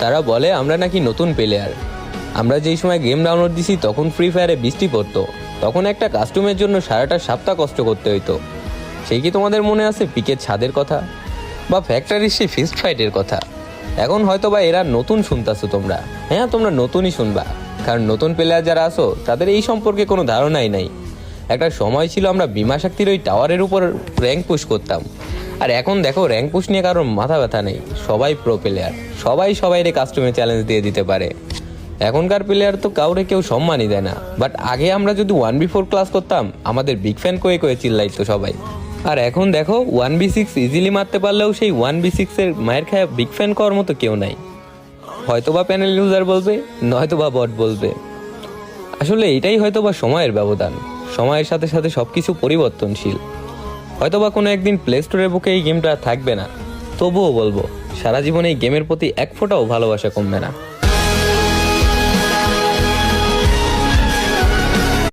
তারা বলে আমরা নাকি নতুন প্লেয়ার। আমরা যেই সময় গেম ডাউনলোড দিছি তখন ফ্রি ফায়ারে বৃষ্টি পড়তো, তখন একটা কাস্টমের জন্য সারাটা সপ্তাহ কষ্ট করতে হইতো। সেই কি তোমাদের মনে আছে পিকের ছাদের কথা, বা ফ্যাক্টরির সেই ফিস্ট ফাইটের কথা? এখন হয়তো বা এরা নতুন শুনতেছো তোমরা। হ্যাঁ, তোমরা নতুনই শুনবা, কারণ নতুন প্লেয়ার যারা আসো তাদের এই সম্পর্কে কোনো ধারণাই নাই। একটা সময় ছিল আমরা বিমা শক্তির ওই টাওয়ারের উপর র্যাঙ্ক পুশ করতাম, আর এখন দেখো র্যাঙ্ক পুশ নিয়ে কারোর মাথা ব্যথা নেই, সবাই প্রো প্লেয়ার, সবাই কাস্টমে চ্যালেঞ্জ দিয়ে দিতে পারে। এখনকার প্লেয়ার তো কাউরে কেউ সম্মানই দেয় না, বাট আগে আমরা যদি 1v4 ক্লাস করতাম আমাদের বিগ ফ্যান কয়ে চিল্লাইতো সবাই। আর এখন দেখো 1v6 ইজিলি মারতে পারলেও সেই 1v6 এর মায়ের খায় বিগ ফ্যান করার মতো কেউ নাই। হয়তোবা প্যানেল ইউজার বলবে, নয়তোবা বট বলবে। আসলে এটাই হয়তোবা সময়ের ব্যবধান, সময়ের সাথে সাথে সবকিছু পরিবর্তনশীল। হয়তোবা কোনো একদিন প্লে স্টোরের বুকে এই গেমটা থাকবে না, তবুও বলবো সারা জীবন এই গেমের প্রতি এক ফোঁটাও ভালোবাসা কমবে না।